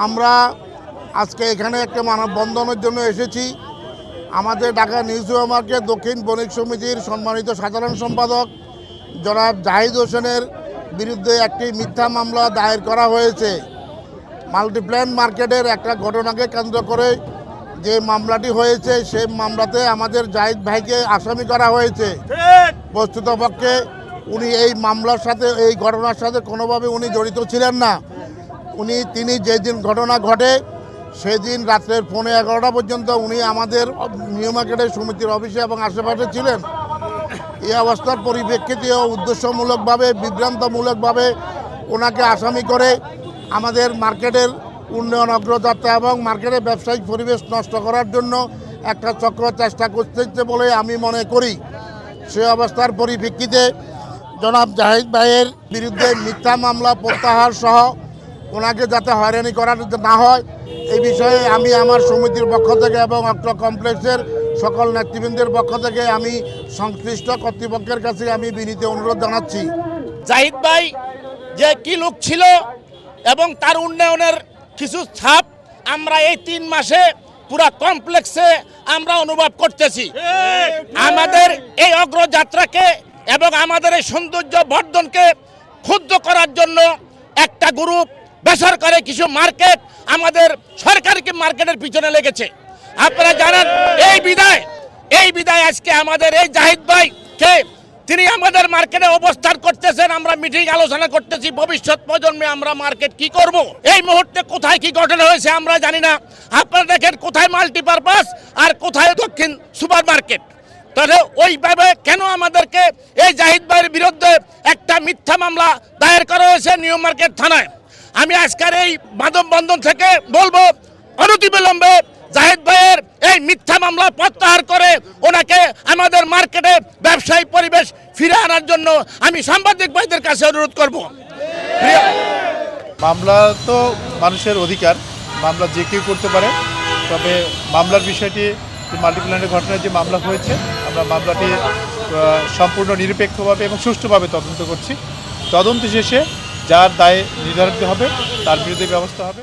আমরা আজকে এখানে একটা মানববন্ধনের জন্য এসেছি। আমাদের ঢাকা নিউ সুপার মার্কেট দক্ষিণ বণিক সমিতির সম্মানিত সাধারণ সম্পাদক জনাব জাহিদ হোসেনের বিরুদ্ধে একটি মিথ্যা মামলা দায়ের করা হয়েছে। মাল্টিপ্ল্যান মার্কেটের একটা ঘটনাকে কেন্দ্র করে যে মামলাটি হয়েছে সেই মামলাতে আমাদের জাহিদ ভাইকে আসামি করা হয়েছে। বস্তুতপক্ষে উনি এই মামলার সাথে, এই ঘটনার সাথে কোনোভাবে উনি জড়িত ছিলেন না। তিনি যেদিন ঘটনা ঘটে সেদিন রাত্রের 11:15 পর্যন্ত উনি আমাদের নিউ মার্কেটের সমিতির অফিসে এবং আশেপাশে ছিলেন। এই অবস্থার পরিপ্রেক্ষিতে উদ্দেশ্যমূলকভাবে, বিভ্রান্তমূলকভাবে ওনাকে আসামি করে আমাদের মার্কেটের উন্নয়ন অগ্রযাত্রা এবং মার্কেটের ব্যবসায়িক পরিবেশ নষ্ট করার জন্য একটা চক্র চেষ্টা করতেছে বলে আমি মনে করি। সে অবস্থার পরিপ্রেক্ষিতে জনাব জাহিদ ভাইয়ের বিরুদ্ধে মিথ্যা মামলা প্রত্যাহার সহ ওনাকে যাতে হয়রানি করা না হয় এই বিষয়ে আমি আমার সমিতির পক্ষ থেকে এবং অক্টো কমপ্লেক্সের সকল নেতৃবৃন্দের পক্ষ থেকে আমি সংশ্লিষ্ট কর্তৃপক্ষের কাছে আমি বিনীত অনুরোধ জানাচ্ছি। জাহিদ ভাই যে কি লোক ছিল এবং তার উন্নয়নের কিছু ছাপ আমরা এই 3 মাসে পুরা কমপ্লেক্সে আমরা অনুভব করতেছি। আমাদের এই অগ্রযাত্রাকে এবং আমাদের এই সৌন্দর্য বর্ধনকে ক্ষুব্ধ করার জন্য একটা গ্রুপ বেসরকারি কিছু মার্কেট আমাদের সরকারি মার্কেটের পিছনে লেগেছে। আপনারা জানেন এই বিদায় আজকে আমাদের এই জাহিদ ভাইকে তিনি আমাদের মার্কেটে অবস্থান করতেছেন। আমরা মিটিং আলোচনা করতেছি ভবিষ্যৎ প্রজন্মে আমরা মার্কেট কি করব। এই মুহূর্তে কোথায় কি ঘটনা হয়েছে আমরা জানি না। আপনারা দেখেন কোথায় মাল্টিপারপাস আর কোথায় দক্ষিণ সুপার মার্কেট। তাহলে ওইভাবে কেন আমাদেরকে এই জাহিদ ভাইয়ের বিরুদ্ধে একটা মিথ্যা মামলা দায়ের করা হয়েছে নিউ মার্কেট থানায়। আমি আজকের এই মানববন্ধন থেকে বলবো অনতিবিলম্বে জাহিদ ভাইয়ের এই মিথ্যা মামলা প্রত্যাহার করে ওনাকে আমাদের মার্কেটে ব্যবসায়ী পরিবেশ ফিরে আনার জন্য আমি সাংবাদিক ভাইদের কাছে অনুরোধ করব। মামলা তো মানুষের অধিকার, মামলা যে কেউ করতে পারে। তবে মামলার বিষয়টি মাল্টিপ্ল্যানের ঘটনায় যে মামলা হয়েছে আমরা মামলাটি সম্পূর্ণ নিরপেক্ষভাবে এবং সুষ্ঠুভাবে তদন্ত করছি। তদন্ত শেষে যার দায় নির্ধারিত হবে তার বিরুদ্ধে ব্যবস্থা হবে।